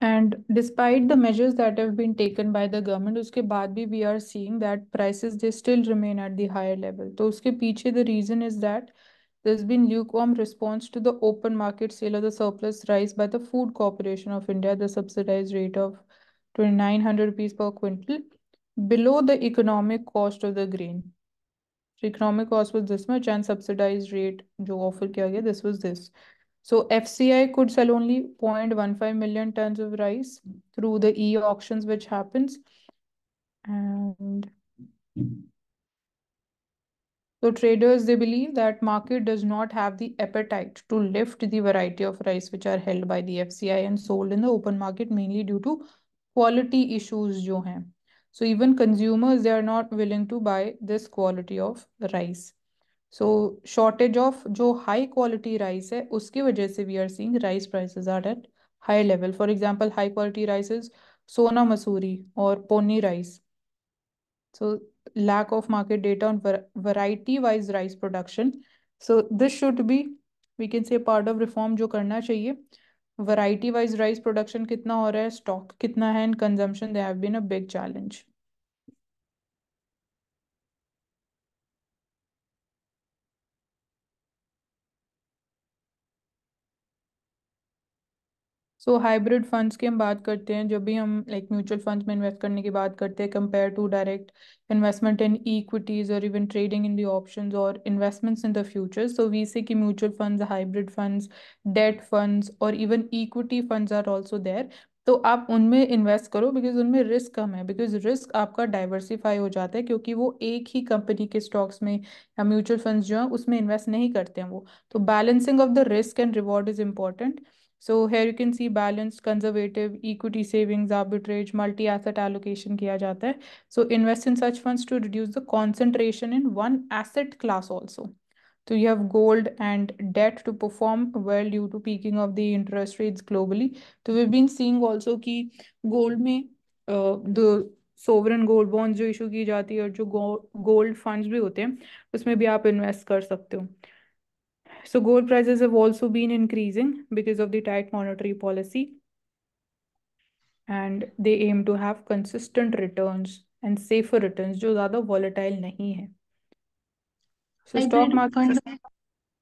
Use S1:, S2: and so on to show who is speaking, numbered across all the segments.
S1: And despite the measures that have been taken by the government, उसके बाद भी we are seeing that prices they still remain at the higher level. तो उसके पीछे the reason is that there's been lukewarm response to the open market sale of the surplus rice by the Food Corporation of India, the subsidized rate of 2,900 rupees per quintal, below the economic cost of the grain. So economic cost was this much and subsidized rate जो offer किया गया this was this. So FCI could sell only 0.15 million tons of rice through the e-auctions which happens. And so traders they believe that market does not have the appetite to lift the variety of rice which are held by the FCI and sold in the open market mainly due to quality issues जो हैं. So even consumers they are not willing to buy this quality of rice. So shortage of जो high quality rice है उसकी वजह से we are seeing rice prices are at high level. For example high quality rices Sona Masuri और Ponni rice. So lack of market data on variety wise rice production. So this should be we can say part of reform जो करना चाहिए. Variety wise rice production कितना हो रहा है, stock कितना है, and consumption they have been a big challenge. So hybrid funds की हम बात करते हैं जब भी हम लाइक म्यूचुअल फंड्स में इन्वेस्ट करने की बात करते हैं compare to direct investment in equities और even trading in the options और investments in the future. So we say कि mutual funds, hybrid funds, debt funds और even equity funds are also there. तो आप उनमें इन्वेस्ट करो because उनमें risk कम है, बिकॉज रिस्क आपका डाइवर्सिफाई हो जाता है क्योंकि वो एक ही कंपनी के स्टॉक्स में या म्यूचुअल फंड्स जो है उसमें इन्वेस्ट नहीं करते हैं वो. तो balancing of the risk and reward is important. So here you can see balanced, conservative, equity savings, arbitrage, multi-asset allocation किया जाता है. So invest in such funds to reduce the concentration in one asset class also. So you have gold and debt to perform well due to peaking of the interest rates globally. So we've been seeing also कि gold में the sovereign gold bonds जो issue की जाती है और जो gold funds भी होते हैं उसमें भी आप invest कर सकते हो. So gold prices have also been increasing because of the tight monetary policy, and they aim to have consistent returns and safer returns जो ज़्यादा volatile नहीं है. So stock
S2: hybrid
S1: market
S2: fund में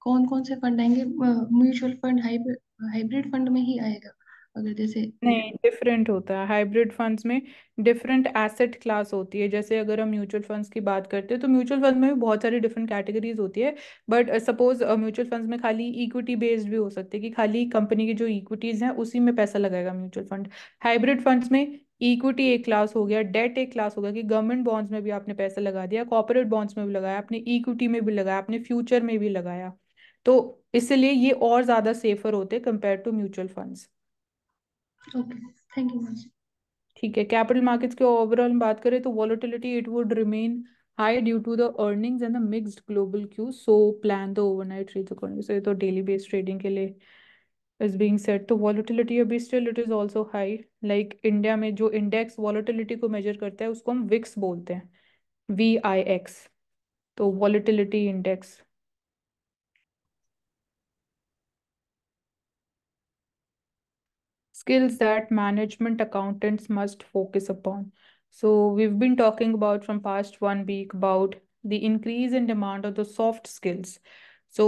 S2: कौन कौन से फंड आएंगे? म्यूचुअल फंड हाइब्रिड फंड में ही आएगा अगर जैसे?
S1: नहीं डिफरेंट होता है. हाइब्रिड फंड्स में डिफरेंट एसेट क्लास होती है. जैसे अगर हम म्यूचुअल फंड्स की बात करते हैं तो म्यूचुअल फंड में भी बहुत सारी डिफरेंट कैटेगरीज होती है. बट सपोज म्यूचुअल फंड्स में खाली इक्विटी बेस्ड भी हो सकते हैं कि खाली कंपनी की जो इक्विटीज हैं उसी में पैसा लगाएगा म्यूचुअल फंड. हाइब्रिड फंड्स में इक्विटी एक क्लास हो गया, डेट एक क्लास हो गया कि गवर्नमेंट बॉन्ड्स में भी आपने पैसा लगा दिया, कॉर्पोरेट बॉन्ड्स में भी लगाया आपने, इक्विटी में भी लगाया आपने, फ्यूचर में भी लगाया. तो इसलिए ये और ज्यादा सेफर होते हैं compare to mutual funds.
S2: Okay, thank you.
S1: ठीक है. कैपिटल मार्केट्स के ओवरऑल बात करें तो volatility it would remain high due to the earnings and the mixed global cue. So plan the overnight trades according. So ये तो daily based trading के लिए इज बीइंग सेट. तो वॉलेटिलिटी अभी still it is also high. Like India में जो index volatility को major करता है उसको हम विक्स बोलते हैं, VIX. तो volatility index. Skills that management accountants must focus upon. So we've been talking about from past 1 week about the increase in demand of the soft skills. So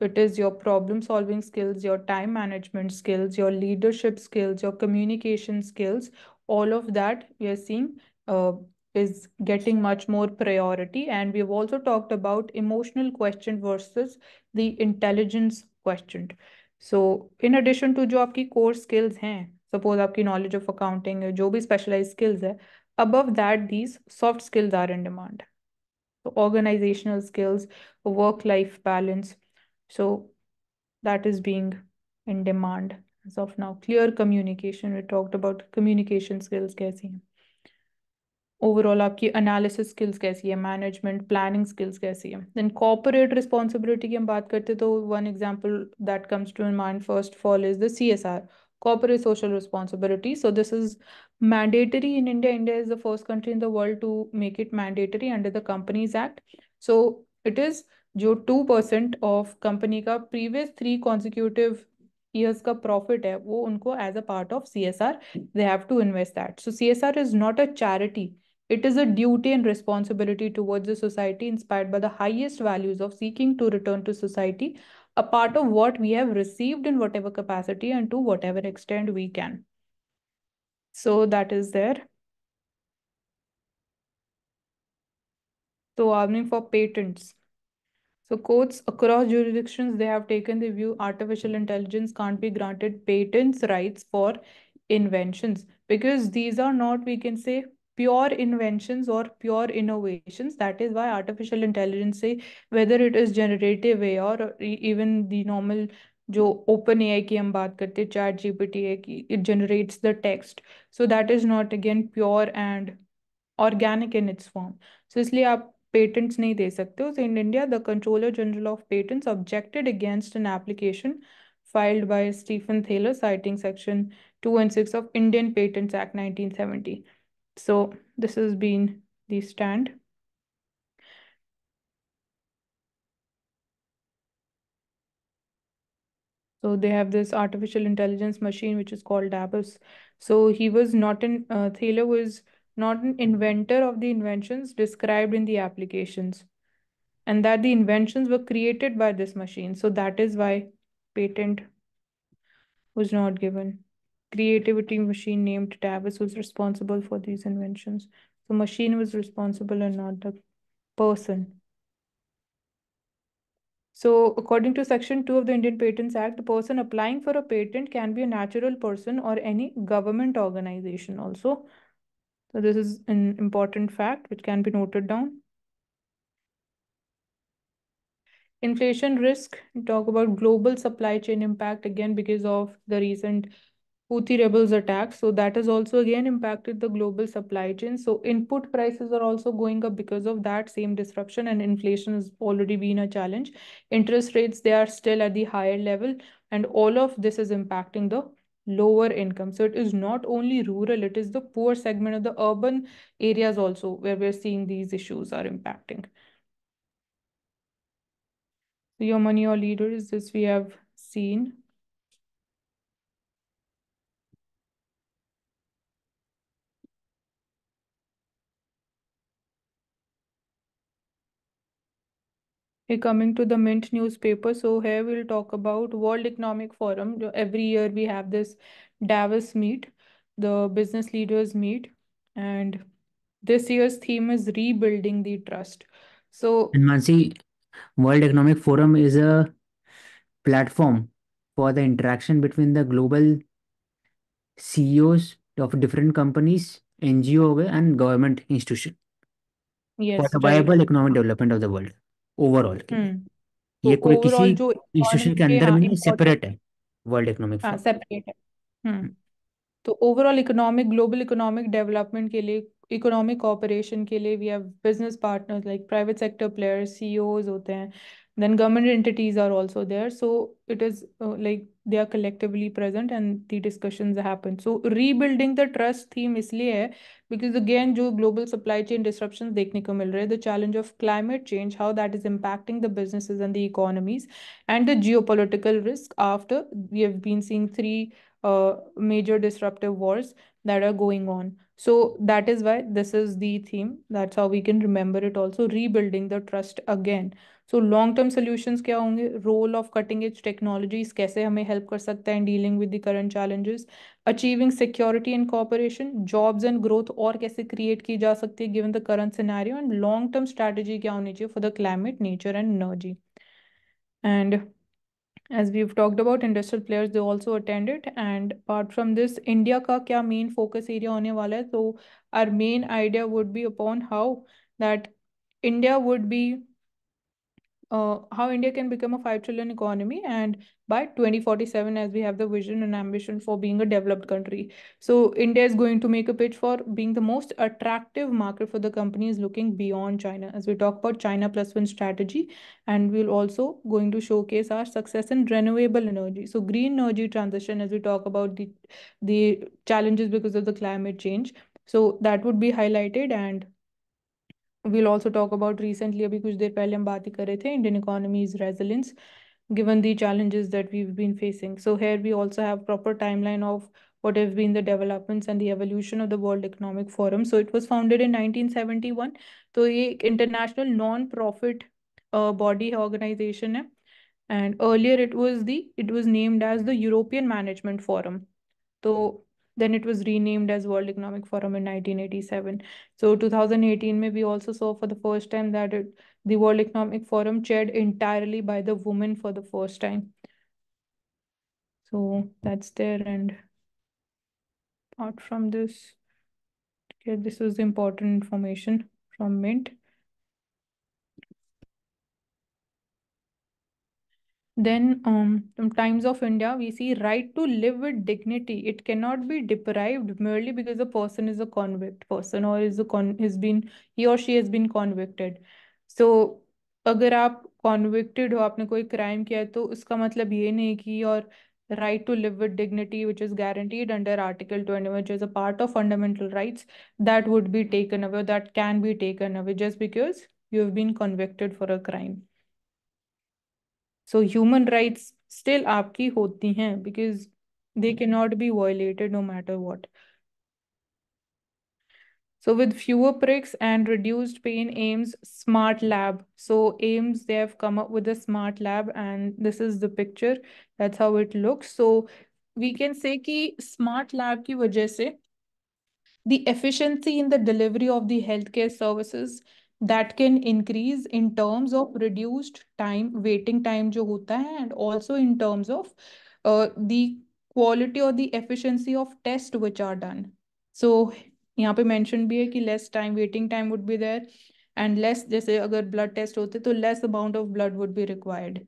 S1: it is your problem solving skills, your time management skills, your leadership skills, your communication skills. All of that we are seeing uh, is getting much more priority. And we've also talked about emotional question versus the intelligence question. So in addition to जो आपकी core skills हैं, suppose आपकी knowledge of accounting है, जो भी specialize skills है, above that these soft skills are in demand. So organizational skills, work life balance, so that is being in demand as of now. Clear communication, we talked about communication skills कैसी हैं. Overall आपकी analysis skills कैसी है, management planning skills कैसी है. Then corporate responsibility की हम बात करते हैं तो one example that comes to mind first of all is the CSR, corporate social responsibility. So this is mandatory in India. India is the first country in the world to make it mandatory under the Companies Act. So it is जो 2% of company का previous 3 consecutive years का profit है वो उनको as a part of CSR they have to invest that. So CSR is not a charity. It is a duty and responsibility towards the society inspired by the highest values of seeking to return to society a part of what we have received in whatever capacity and to whatever extent we can. So that is there. So arming for patents. So courts across jurisdictions, they have taken the view artificial intelligence can't be granted patents rights for inventions because these are not, we can say, pure inventions or pure innovations. That is why artificial intelligence say whether it is generative AI or even the normal जो open AI की हम बात करते हैं chat GPT है कि it generates the text. So that is not again pure and organic in its form. So इसलिए आप पेटेंट्स नहीं दे सकते हो. So in India, the Controller General of Patents objected against an application filed by Stephen Thaler citing Section 2 and 6 of Indian Patents Act 1970. So this has been the stand. So they have this artificial intelligence machine which is called Dabus. So he was not an Thaler was not an inventor of the inventions described in the applications, and that the inventions were created by this machine. So that is why patent was not given. Creativity machine named Davis was responsible for these inventions. So machine was responsible and not the person. So according to Section 2 of the Indian Patents Act, the person applying for a patent can be a natural person or any government organization also. So this is an important fact which can be noted down. Inflation risk, talk about global supply chain impact again because of the recent Houthi rebels attack. So that has also again impacted the global supply chain. So input prices are also going up because of that same disruption, and inflation has already been a challenge. Interest rates, they are still at the higher level, and all of this is impacting the lower income. So it is not only rural, it is the poor segment of the urban areas also where we're seeing these issues are impacting. So your money or leaders, this we have seen. Okay, coming to the Mint newspaper. So here we'll talk about World Economic Forum. Every year we have this Davos meet, the business leaders meet, and this year's theme is rebuilding the trust. So
S3: And Mansi, World Economic Forum is a platform for the interaction between the global CEOs of different companies, NGO हो गए and government institution for
S1: yes,
S3: the
S1: right.
S3: viable economic development of the world overall के लिए.
S1: हम्म. तो
S3: ये कोई किसी
S1: overall जो
S3: institution
S1: economy
S3: के
S1: के
S3: अंदर
S1: हाँ
S3: भी नहीं,
S1: इम्पोर्टेंट,
S3: सेपरेट है वर्ल्ड इकोनॉमिक
S1: हाँ
S3: फोरम.
S1: सेपरेट है. तो overall economic global economic development के लिए, इकोनॉमिक कॉपरेशन के लिए we have business partners like private sector players, CEOs होते हैं, then government entities are also there. So it is like they are collectively present and the discussions happen. So rebuilding the trust theme इसलिए है because again जो global supply chain disruption देखने को मिल रहे हैं, the challenge of climate change, how that is impacting the businesses and the economies, and the geopolitical risk after we have been seeing three major disruptive wars that are going on. So that is why this is the theme. That's how we can remember it also, rebuilding the trust again. So long term solutions क्या होंगे? Role of cutting edge technologies कैसे हमें help कर सकता है in dealing with the current challenges, achieving security and cooperation, jobs and growth और कैसे create की जा सकती है given the current scenario, and long term strategy क्या होनी चाहिए for the climate, nature and energy. And as we've talked about, industrial players they also attended. And apart from this, India का क्या main focus area होने वाला है? So our main idea would be upon that India would be how India can become a 5 trillion economy, and by 2047, as we have the vision and ambition for being a developed country. So India is going to make a pitch for being the most attractive market for the companies looking beyond China, as we talk about China plus one strategy. And we'll also going to showcase our success in renewable energy. So green energy transition, as we talk about the challenges because of the climate change. So that would be highlighted. And we'll also talk about recently, अभी कुछ देर पहले हम बात ही कर रहे थे, Indian economy's resilience. given the challenges that we've been facing. So here we also have proper timeline of what have been the developments and the evolution of the World Economic Forum. So it was founded in 1971. तो ये एक international non-profit body organization है. And earlier it was named as the European Management Forum. So then it was renamed as World Economic Forum in 1987. So 2018 में we also saw for the first time that the World Economic Forum chaired entirely by the woman for the first time. So that's there. And apart from this, okay, this was important information from Mint. Then, from Times of India, we see right to live with dignity. It cannot be deprived merely because a person is a convict person or he or she has been convicted. So, अगर आप convicted हो, आपने कोई crime किया है, तो उसका मतलब ये नहीं कि your right to live with dignity, which is guaranteed under Article 20, which is a part of fundamental rights, that would be taken away, that can be taken away just because you have been convicted for a crime. So human rights still आपकी होती हैं because they cannot be violated no matter what. So with fewer pricks and reduced pain, AIMS Smart Lab. So AIMS, they have come up with a smart lab, and this is the picture. That's how it looks. So we can say कि smart lab की वजह से the efficiency in the delivery of the healthcare services that can increase in terms of reduced time, waiting time जो होता है, and also in terms of the quality or the efficiency of tests which are done. So यहाँ पे mention भी है कि less time, waiting time would be there, and less, जैसे अगर blood test होते तो less amount of blood would be required.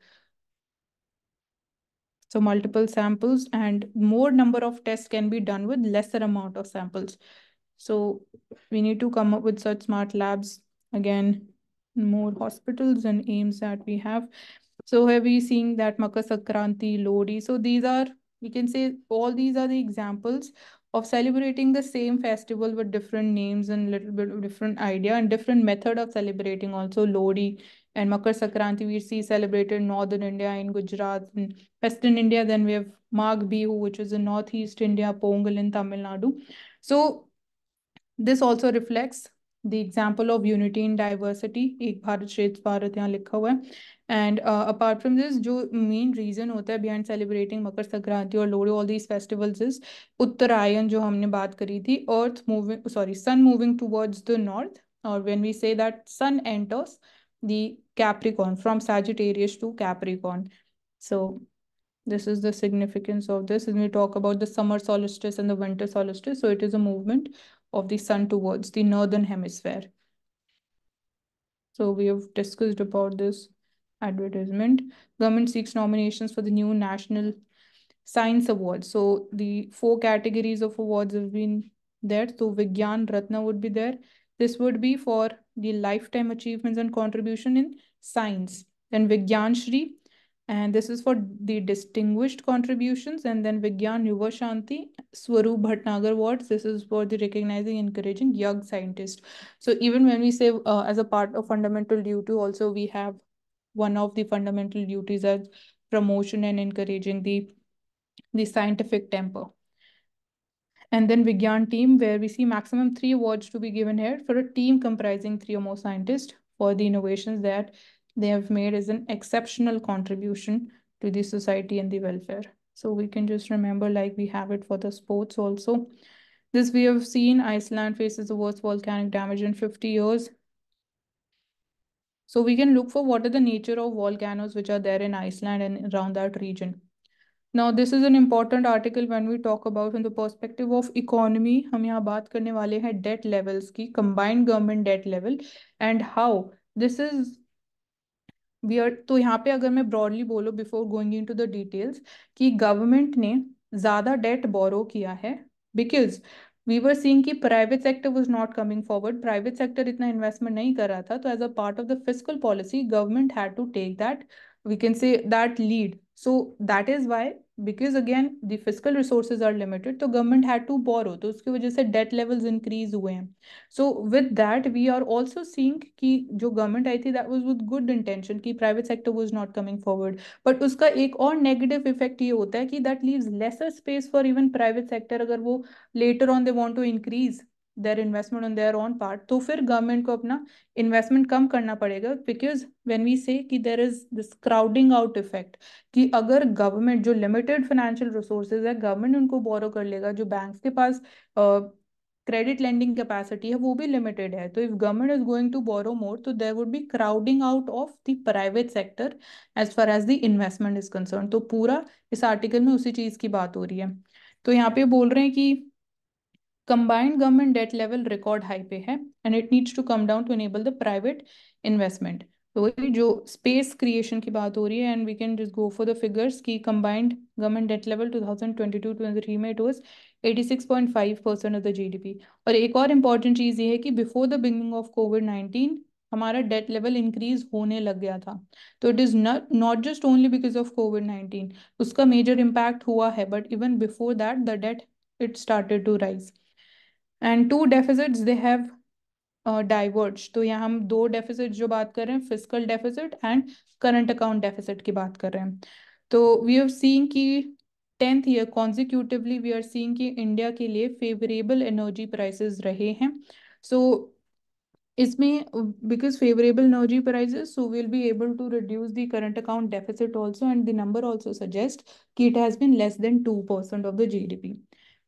S1: So multiple samples and more number of tests can be done with lesser amount of samples. So we need to come up with such smart labs. Again, more hospitals and aims that we have. So here we seeing that Makar Sankranti, Lodi. So these are, we can say all these are the examples of celebrating the same festival with different names and little bit of different idea and different method of celebrating. Also Lodi and Makar Sankranti we see celebrated in Northern India, in Gujarat, in Western India. Then we have Magh Bihu, which is in Northeast India, Pongal in Tamil Nadu. So this also reflects the example of unity in diversity. एक भारत श्रेष्ठ भारत यहाँ लिखा हुआ है. And apart from this, जो main reason होता है behind celebrating Makar Sankranti और Lohri, all these festivals is उत्तरायण जो हमने बात करी थी, sun moving towards the north, or when we say that sun enters the Capricorn from Sagittarius to Capricorn. So this is the significance of this. And we talk about the summer solstice and the winter solstice. So it is a movement of the sun towards the northern hemisphere. So we have discussed about this advertisement. Government seeks nominations for the new National Science Awards. So the 4 categories of awards have been there. So Vigyan Ratna would be there. This would be for the lifetime achievements and contribution in science. Then Vigyan Shri, and this is for the distinguished contributions. And then Vigyan Yuva Shanti, Swaroop Bhatnagar Awards. This is for the recognizing, encouraging young scientists. So even when we say as a part of fundamental duty, also we have one of the fundamental duties as promotion and encouraging the scientific temper. And then Vigyan team, where we see maximum 3 awards to be given here for a team comprising 3 or more scientists for the innovations that they have made as an exceptional contribution to the society and the welfare. So we can just remember like we have it for the sports also. This we have seen Iceland faces the worst volcanic damage in 50 years. So we can look for what are the nature of volcanoes which are there in Iceland and around that region. Now, this is an important article when we talk about from the perspective of economy. हम यहाँ बात करने वाले हैं debt levels की, combined government debt level, and how this is तो यहाँ पे अगर मैं broadly बोलूँ before going into the details कि government ने ज़्यादा debt borrow किया है because we were seeing कि private sector was not coming forward, private sector इतना investment नहीं कर रहा था, तो as a part of the fiscal policy government had to take that, we can say that lead So that is why, because again the fiscal resources are limited, तो government had to borrow, तो उसकी वजह से debt levels increase हुए हैं. So with that we are also seeing कि जो government आई थी that was with good intention, कि private sector was not coming forward, but उसका एक और negative effect ये होता है कि that leaves lesser space for even private sector. अगर वो later on they want to increase their investment on their own part, तो फिर government को अपना investment कम करना पड़ेगा, because when we say कि there is this crowding out effect, कि अगर गवर्नमेंट जो लिमिटेड फाइनेंशियल रिसोर्सेज है गवर्नमेंट उनको बोरो कर लेगा, जो बैंक्स के पास क्रेडिट लेंडिंग कैपेसिटी है वो भी लिमिटेड है, तो if government is going to borrow more तो there would be crowding out of the private sector as far as the investment is concern. तो पूरा इस आर्टिकल में उसी चीज की बात हो रही है. तो यहाँ पे बोल रहे हैं कि combined government debt level record high पे है and it needs to come down to enable the private investment. तो वही जो space creation की बात हो रही है, and we can just go for the figures कि combined government debt level 2022-23 में it was 86.5% of the GDP. और एक और important चीज़ ये है कि before the beginning of COVID-19 हमारा डेट लेवल इंक्रीज होने लग गया था. तो it is not just only because of कोविड-19, उसका मेजर इम्पैक्ट हुआ है, but even before that the date it started to rise. And to deficits they have diverge. तो यहाँ हम दो डेफिसिट जो बात कर रहे हैं, physical deficit and current account deficit की बात कर रहे हैं. तो वी हैव सीन कि 10th year consecutively we are seeing कि इंडिया के लिए फेवरेबल एनर्जी प्राइसेस रहे हैं. सो इसमें because favorable energy prices, so we'll be able to reduce the current account deficit also, and the number also suggests कि it has been less than 2% of the GDP.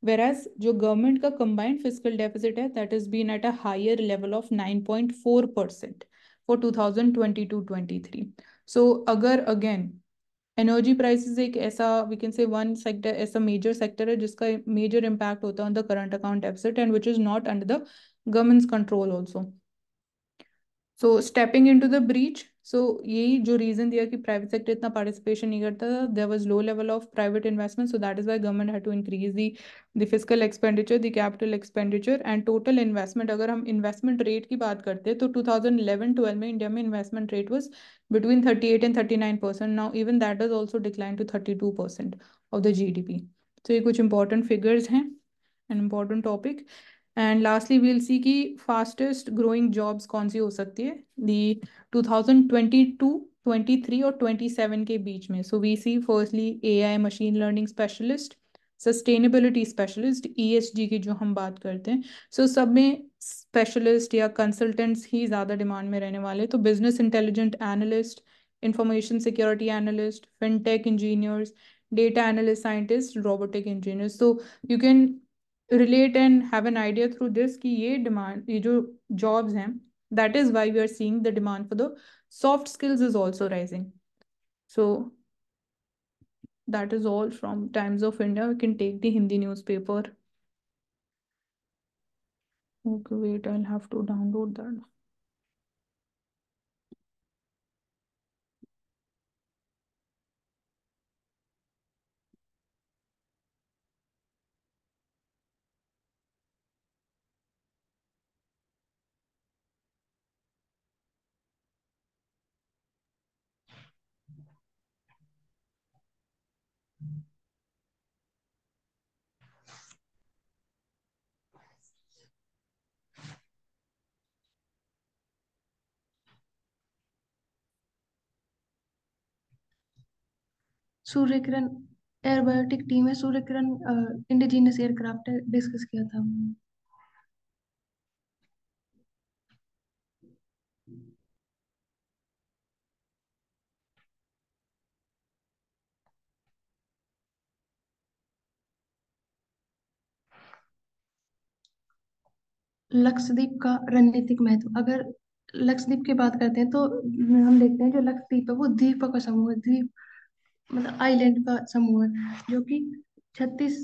S1: Whereas जो government का combined fiscal deficit है that has been at a higher level of 9.4% for 2022-23. So अगर again energy prices एक ऐसा we can say one sector, ऐसा major sector है जिसका major impact होता है on the current account deficit and which is not under the government's control also. So stepping into the breach, so यही जो reason दिया कि प्राइवेट सेक्टर इतना पार्टिसिपेशन नहीं करता था, there was low level of private investment, so that is why government had to increase the physical expenditure, the capital expenditure and total investment. अगर हम इन्वेस्टमेंट रेट की बात करते हैं तो 2011-12 में इंडिया में investment rate was between 38 and 39%. Now even that has also declined to 32% of the GDP. So ये कुछ important figures हैं, an important topic. And lastly we'll see कि फास्टेस्ट ग्रोइंग जॉब्स कौन सी हो सकती है दी 2022, 23 और 27 के बीच में. So we see firstly AI machine learning specialist, sustainability specialist, ESG की जो हम बात करते हैं, सो सब में स्पेशलिस्ट या कंसल्टेंट्स ही ज़्यादा डिमांड में रहने वाले. तो business intelligent analyst, information security analyst, fintech engineers, data analyst, scientist, robotic engineers. तो you can relate and have an idea through this कि ये demand, ये जो jobs हैं, that is why we are seeing the demand for the soft skills is also rising. So that is all from Times of India. We can take the Hindi newspaper. Okay, wait, I'll have to download that.
S2: Surya Kiran aerobatic team है, Surya Kiran indigenous aircraft है, discuss किया था हमने. लक्षद्वीप का रणनीतिक महत्व. अगर लक्षद्वीप की बात करते हैं तो हम देखते हैं जो लक्षद्वीप है वो द्वीपों का समूह है. द्वीप मतलब आइलैंड का समूह है जो कि 36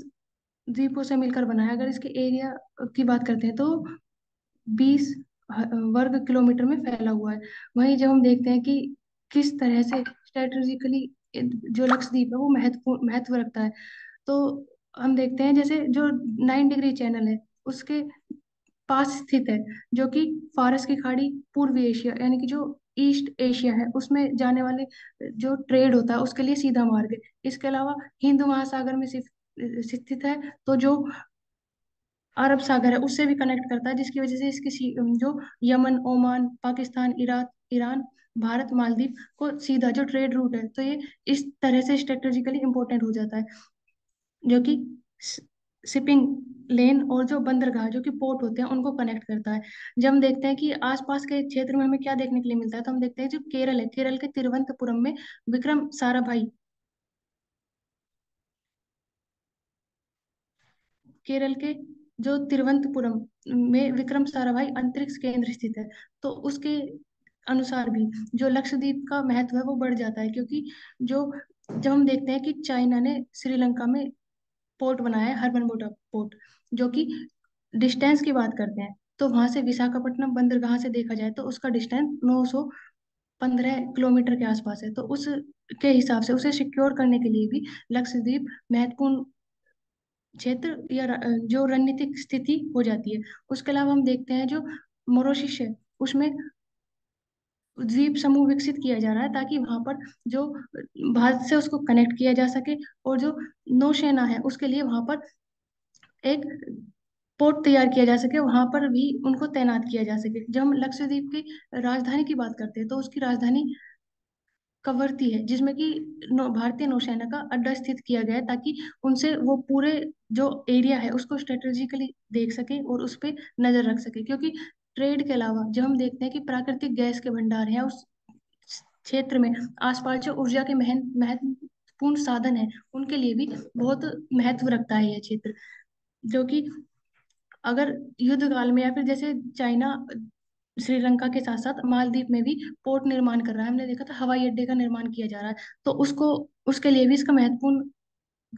S2: द्वीपों से मिलकर बना है. अगर इसके एरिया की बात करते हैं तो 20 वर्ग किलोमीटर में फैला हुआ है. वहीं जब हम देखते हैं कि किस तरह से स्ट्रेटेजिकली जो लक्षद्वीप है वो महत्व रखता है, तो हम देखते हैं जैसे जो 9 डिग्री चैनल है उसके पास स्थित है, जो कि फारस की खाड़ी पूर्वी एशिया यानी कि जो ईस्ट एशिया है उसमें जाने वाले जो ट्रेड होता है उसके लिए सीधा मार्ग है। इसके अलावा हिंद महासागर में स्थित है, तो जो अरब सागर है उससे भी कनेक्ट करता है, जिसकी वजह से इसकी जो Yemen, Oman, Pakistan, Iraq, Iran, Bharat, Maldives को सीधा जो ट्रेड रूट है, तो ये इस तरह से स्ट्रेटेजिकली इंपॉर्टेंट हो जाता है, जो कि शिपिंग लेन और जो बंदरगाह जो कि पोर्ट होते हैं उनको कनेक्ट करता है। जब हम देखते हैं कि आसपास के क्षेत्र में हमें क्या देखने के लिए मिलता है, तो हम देखते हैं जो केरल है, केरल के तिरुवनंतपुरम में विक्रम साराभाई, केरल के जो तिरुवनंतपुरम में विक्रम साराभाई अंतरिक्ष केंद्र स्थित है। तो उसके अनुसार भी जो लक्षद्वीप का महत्व है वो बढ़ जाता है, क्योंकि जो जब हम देखते हैं कि चाइना ने श्रीलंका में पोर्ट बनाया है, हरबनबोटा पोर्ट, जो कि डिस्टेंस की बात करते हैं, तो वहां से विशाखापट्टनम बंदरगाह से देखा जाए तो उसका डिस्टेंस 915 किलोमीटर के आसपास है। तो उस के हिसाब से उसे सिक्योर करने के लिए भी लक्षद्वीप महत्वपूर्ण क्षेत्र या जो रणनीतिक स्थिति हो जाती है। उसके अलावा हम देखते हैं जो मोरोशिश है उसमें द्वीप समूह विकसित किया जा रहा है, ताकि वहां पर जो भारत से उसको कनेक्ट किया जा सके, और जो नौसेना है उसके लिए वहां पर एक पोर्ट तैयार किया जा सके, वहां पर भी उनको तैनात किया जा सके। जब हम लक्षद्वीप की राजधानी की बात करते हैं तो उसकी राजधानी कवरती है, जिसमें कि भारतीय नौसेना का अड्डा स्थित किया गया है, ताकि उनसे वो पूरे जो एरिया है उसको स्ट्रेटेजिकली देख सके और उस पर नजर रख सके। क्योंकि ट्रेड के अलावा जब हम देखते हैं कि प्राकृतिक गैस के भंडार हैं उस क्षेत्र में, आसपास जो ऊर्जा के महत्वपूर्ण साधन है उनके लिए भी बहुत महत्व रखता है यह क्षेत्र, जो कि अगर युद्ध काल में या फिर जैसे चाइना श्रीलंका के साथ साथ मालदीव में भी पोर्ट निर्माण कर रहा है, हमने देखा था हवाई अड्डे का निर्माण किया जा रहा है, तो उसको उसके लिए भी इसका महत्वपूर्ण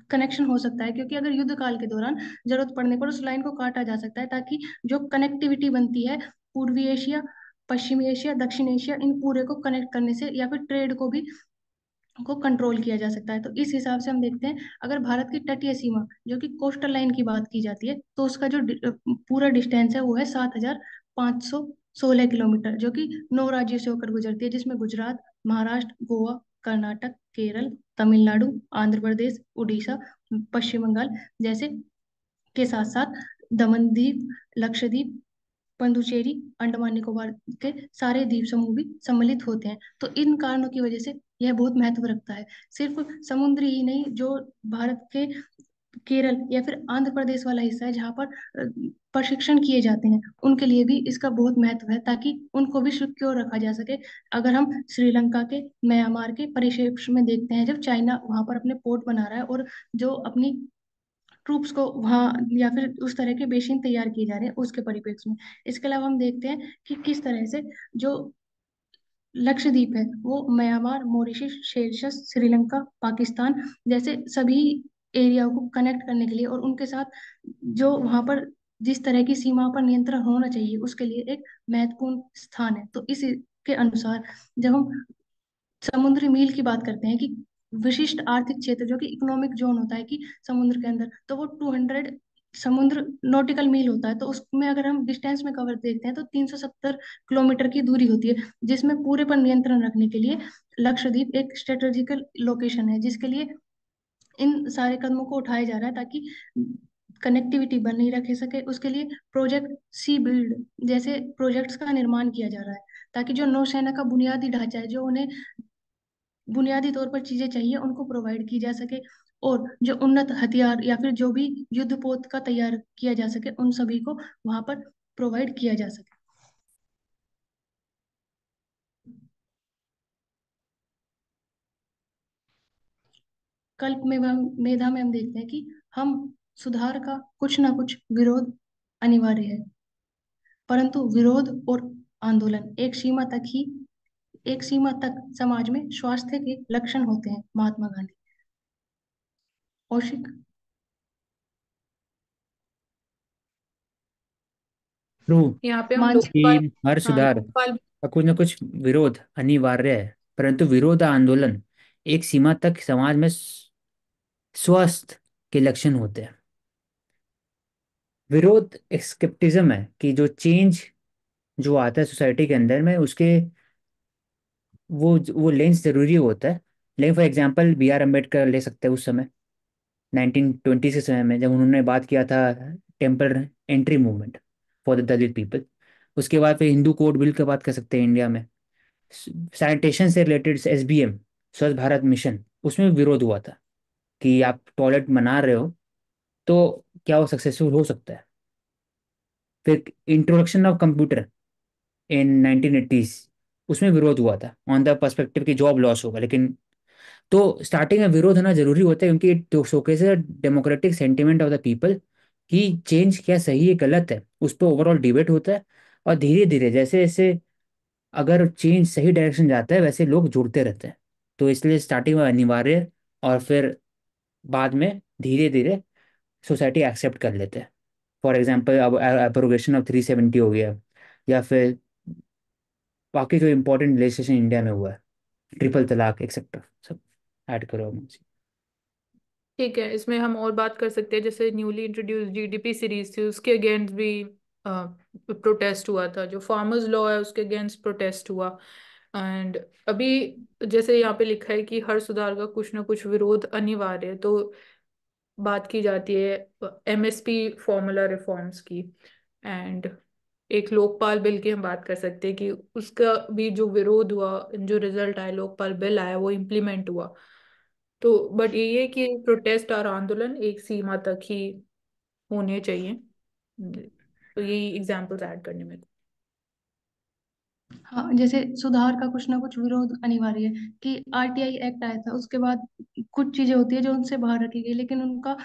S2: कनेक्शन हो सकता है, क्योंकि अगर युद्ध काल के दौरान जरूरत पड़ने पर उस लाइन को काटा जा सकता है, ताकि जो कनेक्टिविटी बनती है पूर्वी एशिया, पश्चिमी एशिया, दक्षिण एशिया, इन पूरे को कनेक्ट करने से या फिर ट्रेड को कंट्रोल किया जा सकता है। तो इस हिसाब से हम देखते हैं, अगर भारत की तटीय सीमा जो कि कोस्टल लाइन की बात की जाती है, तो उसका जो पूरा डिस्टेंस है वो है 7,516 किलोमीटर, जो कि 9 राज्यों से होकर गुजरती है, जिसमें गुजरात, महाराष्ट्र, गोवा, कर्नाटक, केरल, तमिलनाडु, आंध्र प्रदेश, उड़ीसा, पश्चिम बंगाल जैसे के साथ साथ दमन द्वीप, लक्षद्वीप, पुडुचेरी, अंडमान निकोबार के सारे द्वीप समूह भी सम्मिलित होते हैं। तो इन कारणों की वजह से यह बहुत महत्व रखता है। सिर्फ समुद्री ही नहीं, जो भारत के केरल या फिर आंध्र प्रदेश वाला हिस्सा है जहाँ पर प्रशिक्षण किए जाते हैं, उनके लिए भी इसका बहुत महत्व है, ताकि उनको भी सिक्योर रखा जा सके। अगर हम श्रीलंका के, म्यांमार के परिप्रेक्ष्य में देखते हैं, जब चाइना वहां पर अपने पोर्ट बना रहा है और जो अपनी ट्रूप्स को वहां या फिर उस तरह के बेसिन तैयार किए जा रहे हैं उसके परिप्रेक्ष्य में। इसके अलावा हम देखते हैं कि किस तरह से जो लक्षद्वीप है वो Myanmar, Mauritius, Seychelles, Sri Lanka, Pakistan जैसे सभी एरिया को कनेक्ट करने के लिए और उनके साथ जो वहां पर जिस तरह की सीमा पर नियंत्रण होना चाहिए उसके लिए एक महत्वपूर्ण स्थान है। तो इस के अनुसार जब हम समुद्री मील की बात करते हैं कि विशिष्ट आर्थिक क्षेत्र जो कि इकोनॉमिक जोन होता है कि समुद्र के अंदर, तो वो 200 समुद्र नॉटिकल मील होता है। तो उसमें अगर हम डिस्टेंस में कवर देखते हैं तो 370 किलोमीटर की दूरी होती है, जिसमें पूरे पर नियंत्रण रखने के लिए लक्षद्वीप एक स्ट्रेटेजिकल लोकेशन है, जिसके लिए इन सारे कदमों को उठाया जा रहा है, ताकि कनेक्टिविटी बनी रखे सके। उसके लिए प्रोजेक्ट सी बिल्ड जैसे प्रोजेक्ट्स का निर्माण किया जा रहा है, ताकि जो नौसेना का बुनियादी ढांचा है, जो उन्हें बुनियादी तौर पर चीजें चाहिए उनको प्रोवाइड की जा सके, और जो उन्नत हथियार या फिर जो भी युद्ध पोत का तैयार किया जा सके उन सभी को वहां पर प्रोवाइड किया जा सके। कल्प में मेधा में हम देखते हैं कि हम सुधार का कुछ ना कुछ विरोध अनिवार्य है, परंतु विरोध और आंदोलन एक सीमा तक समाज में स्वास्थ्य के लक्षण होते हैं। महात्मा गांधी। कौशिक।
S3: ट्रू
S1: यहाँ पे हम
S3: कि
S2: मानसिक।
S1: लोकपाल।
S3: हर
S1: हाँ,
S3: सुधार
S1: लोकपाल।
S3: का कुछ न कुछ विरोध अनिवार्य है, परंतु विरोध आंदोलन एक सीमा तक समाज में स्वस्थ के लक्षण होते हैं। विरोध एक स्केप्टिज्म है कि जो चेंज जो आता है सोसाइटी के अंदर में, उसके वो लेंस जरूरी होता है। लेकिन for example B R Ambedkar ले सकते हैं, उस समय 1920 के समय में जब उन्होंने बात किया था temple entry movement for the Dalit people. उसके बाद फिर हिंदू कोड बिल की बात कर सकते हैं इंडिया में। सैनिटेशन से रिलेटेड SBM, स्वच्छ भारत मिशन, उसमें भी विरोध हुआ था कि आप टॉयलेट बना रहे हो तो क्या वो सक्सेसफुल हो सकता है। फिर introduction of computer in 1980s, उसमें विरोध हुआ था ऑन द पर्सपेक्टिव कि जॉब लॉस होगा। लेकिन तो स्टार्टिंग में विरोध होना जरूरी होता है, क्योंकि it showcases democratic sentiment of the people कि चेंज क्या सही है गलत है, उस पर ओवरऑल डिबेट होता है। और धीरे धीरे जैसे जैसे अगर चेंज सही डायरेक्शन जाता है वैसे लोग जुड़ते रहते हैं। तो इसलिए स्टार्टिंग में अनिवार्य, और फिर बाद में धीरे धीरे सोसाइटी एक्सेप्ट कर लेते हैं। फॉर एग्जाम्पल अब एब्रोगेशन ऑफ 370 हो गया, या फिर बाकी जो इंपॉर्टेंट लेजिस्लेशन इंडिया में हुआ है, ट्रिपल तलाक एक्सेट्रा, सब ऐड करो आप मुझे।
S1: ठीक है, इसमें हम और बात कर सकते हैं, जैसे न्यूली इंट्रोड्यूस जीडीपी सीरीज थी, उसके अगेंस्ट भी प्रोटेस्ट हुआ था। जो फार्मर्स लॉ है उसके अगेंस्ट प्रोटेस्ट हुआ। एंड अभी जैसे यहाँ पे लिखा है कि हर सुधार का कुछ ना कुछ विरोध अनिवार्य है, तो बात की जाती है एमएसपी फॉर्मूला रिफॉर्म्स की। एंड एक लोकपाल बिल की हम बात कर सकते हैं कि उसका भी जो विरोध हुआ, जो रिजल्ट आया, लोकपाल बिल आया, वो इम्प्लीमेंट हुआ। तो बट ये है कि प्रोटेस्ट और आंदोलन एक सीमा तक ही होने चाहिए। तो यही एग्जांपल्स ऐड करने में।
S2: हाँ, जैसे सुधार का कुछ ना कुछ विरोध अनिवार्य है कि आरटीआई एक्ट आया था, उसके बाद कुछ चीजें होती है जो उनसे बाहर रखी गई लेकिन उनका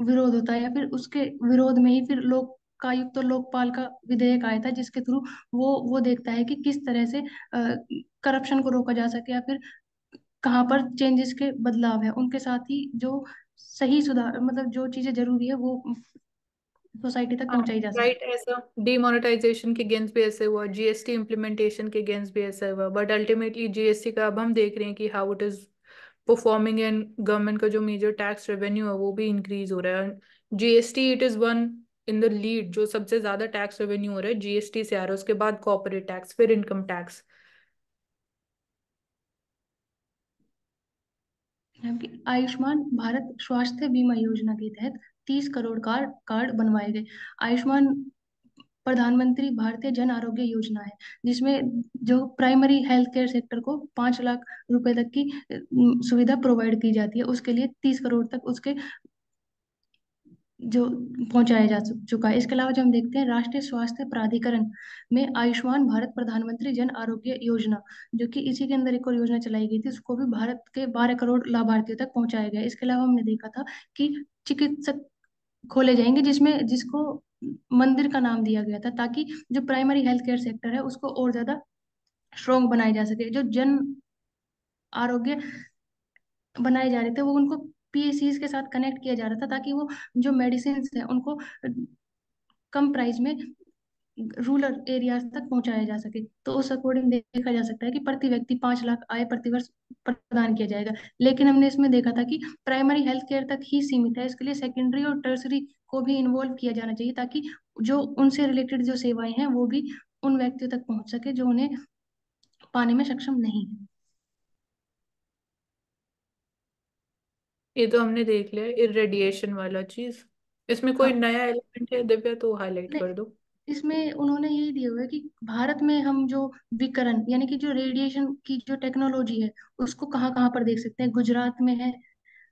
S2: विरोध होता है, या फिर उसके विरोध में ही फिर लोकायुक्त और लोकपाल का विधेयक आया था जिसके थ्रू वो देखता है कि किस तरह से करप्शन को रोका जा सके, या फिर कहाँ पर चेंजेस के बदलाव है, उनके साथ ही जो सही सुधार मतलब जो चीजें जरूरी है वो सोसाइटी तक
S1: हाँ,
S2: पहुंचाई जा
S1: राइट।
S2: सके।
S1: ऐसा डीमोनेटाइजेशन के अगेंस्ट भी ऐसे हुआ, जीएसटी इम्प्लीमेंटेशन के अगेंस्ट भी ऐसा हुआ, बट अल्टीमेटली जीएसटी का अब हम देख रहे हैं कि how it is performing, and government का जो मेजर टैक्स रेवेन्यू है वो भी इंक्रीज हो रहा है। GST it is one in the lead, जो सबसे ज्यादा टैक्स रेवेन्यू हो रहा है जीएसटी से आ रहा है, उसके बाद कॉर्पोरेट टैक्स, फिर इनकम टैक्स।
S2: जबकि आयुष्मान भारत स्वास्थ्य बीमा योजना के तहत 30 करोड़ कार्ड बनवाए गए। आयुष्मान प्रधानमंत्री भारतीय जन आरोग्य योजना है जिसमें जो प्राइमरी हेल्थ केयर सेक्टर को 5 लाख रुपए तक की सुविधा प्रोवाइड की जाती है, उसके लिए 30 करोड़ तक उसके जो पहुंचाया जा चुका है। इसके अलावा जो हम देखते हैं राष्ट्रीय स्वास्थ्य प्राधिकरण में आयुष्मान भारत प्रधानमंत्री जन आरोग्य योजना, जो कि इसी के अंदर एक और योजना चलाई गई थी, उसको भी भारत के 12 करोड़ लाभार्थियों तक पहुंचाया गया। इसके अलावा हमने देखा था कि चिकित्सक खोले जाएंगे जिसको मंदिर का नाम दिया गया था, ताकि जो प्राइमरी हेल्थ केयर सेक्टर है उसको और ज्यादा स्ट्रोंग बनाया जा सके। जो जन आरोग्य बनाए जा रहे थे वो उनको पीएससीज के साथ कनेक्ट किया जा रहा था, ताकि वो जो मेडिसिन है उनको कम प्राइस में रूरल एरियाज तक पहुंचाया जा सके। तो उस अकॉर्डिंग देखा जा सकता है कि प्रति व्यक्ति 5 लाख आय प्रति वर्ष प्रदान किया जाएगा। लेकिन हमने इसमें देखा था कि प्राइमरी हेल्थ केयर तक ही सीमित है, इसके लिए सेकेंडरी और टर्सरी को भी इन्वॉल्व किया जाना चाहिए, ताकि जो उनसे रिलेटेड जो सेवाएं हैं वो भी उन व्यक्तियों तक पहुंच सके जो उन्हें पाने में सक्षम नहीं है।
S1: ये तो हमने देख लिया इरेडिएशन वाला चीज। इसमें कोई
S2: हाँ,
S1: नया एलिमेंट है दिव्या, तो हाईलाइट
S2: ने
S1: कर दो।
S2: इसमें उन्होंने यही दिया हुआ है कि भारत में हम जो विकिरण यानी कि जो रेडिएशन की जो टेक्नोलॉजी है उसको कहाँ कहाँ पर देख सकते हैं। गुजरात में है,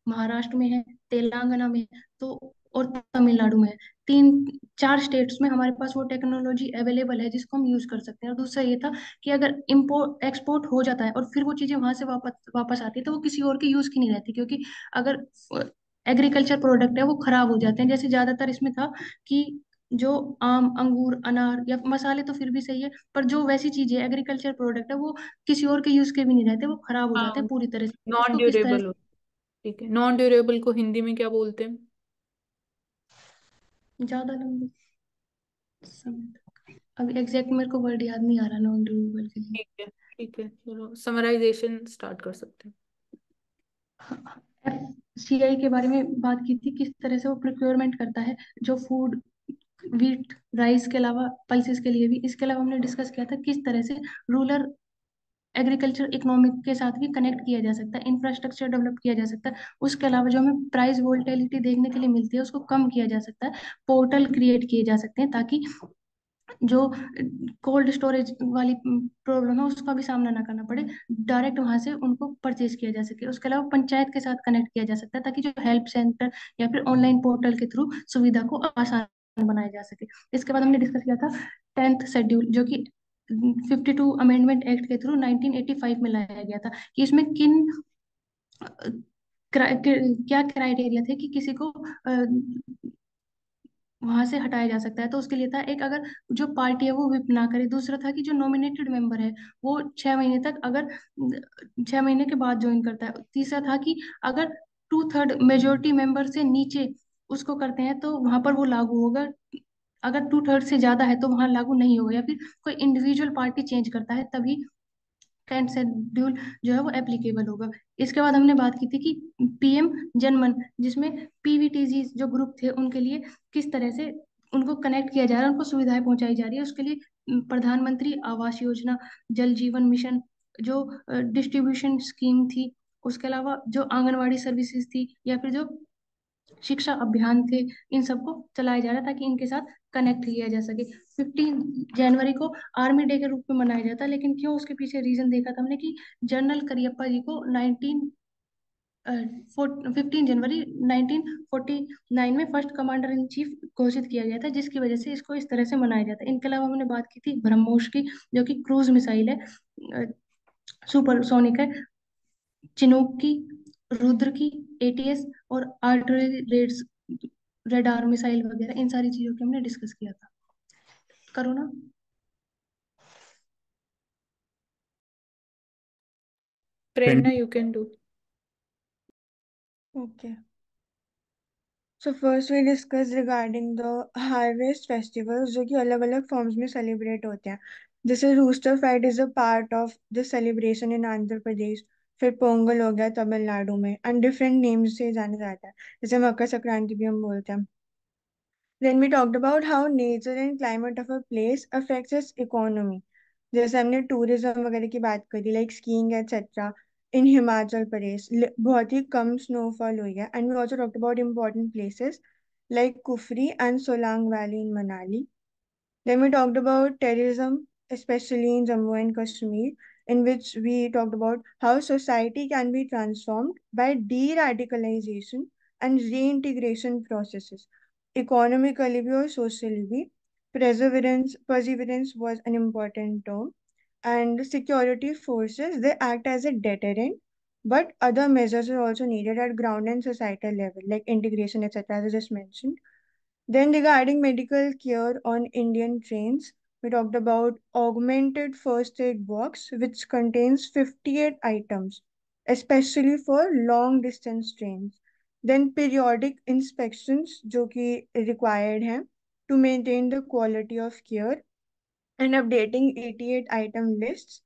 S2: महाराष्ट्र में है, तेलंगाना में है, तो और तमिलनाडु में है। 3 4 स्टेट्स में हमारे पास वो टेक्नोलॉजी अवेलेबल है जिसको हम यूज कर सकते हैं। और दूसरा ये था कि अगर इम्पोर्ट एक्सपोर्ट हो जाता है और फिर वो चीजें वहां से वापस वापस आती है तो वो किसी और के यूज की नहीं रहती, क्योंकि अगर एग्रीकल्चर प्रोडक्ट है वो खराब हो जाते हैं। जैसे ज्यादातर इसमें था कि जो आम, अंगूर, अनार या मसाले तो फिर भी सही है, पर जो वैसी चीजें एग्रीकल्चर प्रोडक्ट है वो किसी और के यूज के भी नहीं रहते, वो खराब हो जाते
S1: हाँ,
S2: हैं पूरी तरह से।
S1: नॉन
S2: उसको किस तरह
S1: ड्यूरेबल हो।
S2: से
S1: ठीक है, नॉन ड्यूरेबल को हिंदी में क्या बोलते हैं?
S2: ज्यादा लंबे समय तक, अभी एग्जैक्ट मेरे को वर्ड याद नहीं आ रहा नॉन ड्यूरेबल के लिए।
S1: ठीक है, ठीक है, चलो समराइजेशन स्टार्ट कर सकते हैं।
S2: सीआई के बारे में बात की थी, किस तरह से वो प्रोक्योरमेंट करता है जो फूड, व्हीट, राइस के अलावा पल्सेस के लिए भी। इसके अलावा हमने डिस्कस किया था किस तरह से रूरल एग्रीकल्चर इकोनॉमिक के साथ भी कनेक्ट किया जा सकता है, इंफ्रास्ट्रक्चर डेवलप किया जा सकता है। उसके अलावा जो हमें प्राइस वोलेटिलिटी देखने के लिए मिलती है उसको कम किया जा सकता है, पोर्टल क्रिएट किए जा सकते हैं ताकि जो कोल्ड स्टोरेज वाली प्रॉब्लम है उसका भी सामना ना करना पड़े, डायरेक्ट वहां से उनको परचेज किया जा सके। उसके अलावा पंचायत के साथ कनेक्ट किया जा सकता है ताकि जो हेल्प सेंटर या फिर ऑनलाइन पोर्टल के थ्रू सुविधा को आसान बनाया जा सके। इसके बाद हमने डिस्कस किया था 10th शेड्यूल, जो कि 52 अमेंडमेंट एक्ट के थ्रू 1985 में लाया गया था, कि इसमें किन क्या क्राइटेरिया थे कि किसी को वहां से हटाया जा सकता है। तो उसके लिए था एक, अगर जो पार्टी है वो व्हिप ना करे। दूसरा था कि जो नॉमिनेटेड मेंबर है वो 6 महीने तक, अगर 6 महीने के बाद ज्वाइन करता है। तीसरा था कि अगर 2/3 मेजोरिटी मेंबर से नीचे उसको करते हैं तो वहां पर वो लागू होगा, अगर 2/3 से ज्यादा है तो वहां लागू नहीं होगा, या फिर कोई इंडिविजुअल पार्टी चेंज करता है तभी 10th शेड्यूल जो है वो एप्लीकेबल होगा। इसके बाद हमने बात की थी कि पीएम जनमन, जिसमें पीवीटीजी जो ग्रुप थे उनके लिए किस तरह से उनको कनेक्ट किया जा रहा है, उनको सुविधाएं पहुंचाई जा रही है। उसके लिए प्रधानमंत्री आवास योजना, जल जीवन मिशन, जो डिस्ट्रीब्यूशन स्कीम थी, उसके अलावा जो आंगनवाड़ी सर्विसेज थी, या फिर जो शिक्षा अभियान थे, इन सबको चलाया जा रहा है ताकि इनके साथ कनेक्ट किया जा सके। 15 जनवरी को आर्मी डे के रूप में मनाया जाता है, लेकिन क्यों, उसके पीछे रीजन देखा था हमने कि जनरल करियप्पा जी को 15 जनवरी 1949 में फर्स्ट कमांडर इन चीफ घोषित किया गया था, जिसकी वजह से इसको इस तरह से मनाया जाता है। इनके अलावा हमने बात की थी ब्रह्मोस की, जो कि क्रूज मिसाइल है, सुपरसोनिक है, चिनूक की, रुद्र की, एटीएस और आर्टिलरी रेडार मिसाइल वगैरह, इन सारी चीजों की हमने डिस्कस किया था। करो ना।
S1: Prerna, you can do.
S4: Okay. So first we discuss regarding the harvest festivals जो कि अलग अलग फॉर्म्स में सेलिब्रेट होते हैं। जैसे rooster fight is a part of the celebration in Andhra Pradesh, फिर पोंगल हो गया तमिलनाडु में, एंड डिफरेंट नेम्स से जाना जाता है, जैसे मकर संक्रांति भी हम बोलते हैं। Then we talked about how nature and climate of a place affects its economy. जैसे हमने टूरिज्म वगैरह की बात करी, like skiing etcetera in Himachal Pradesh बहुत ही कम स्नोफॉल हुई है। And we also talked about important places like Kufri and Solang valley in Manali. Then we talked about terrorism, especially in Jammu and Kashmir, in which we talked about how society can be transformed by de-radicalization and reintegration processes. Economically or socially, perseverance was an important term. And security forces, they act as a deterrent, but other measures are also needed at ground and societal level, like integration, etc., as I just mentioned. Then, regarding medical care on Indian trains, we talked about augmented first aid box, which contains 58 items, especially for long distance trains. Then, periodic inspections, जो कि required हैं to maintain the quality of care, and updating 88 item lists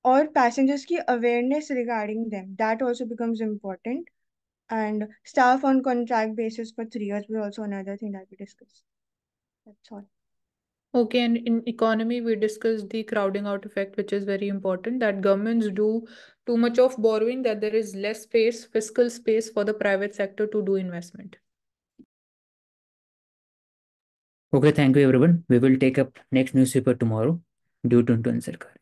S4: or passengers की awareness regarding them. That also becomes important. And staff on contract basis for 3 years was also another thing that we discussed. That's all.
S1: Okay, and in economy, we discussed the crowding out effect, which is very important, that governments do too much of borrowing, that there is less space, fiscal space for the private sector to do investment.
S3: Okay, thank you everyone. We will take up next newspaper tomorrow due to Sarkar.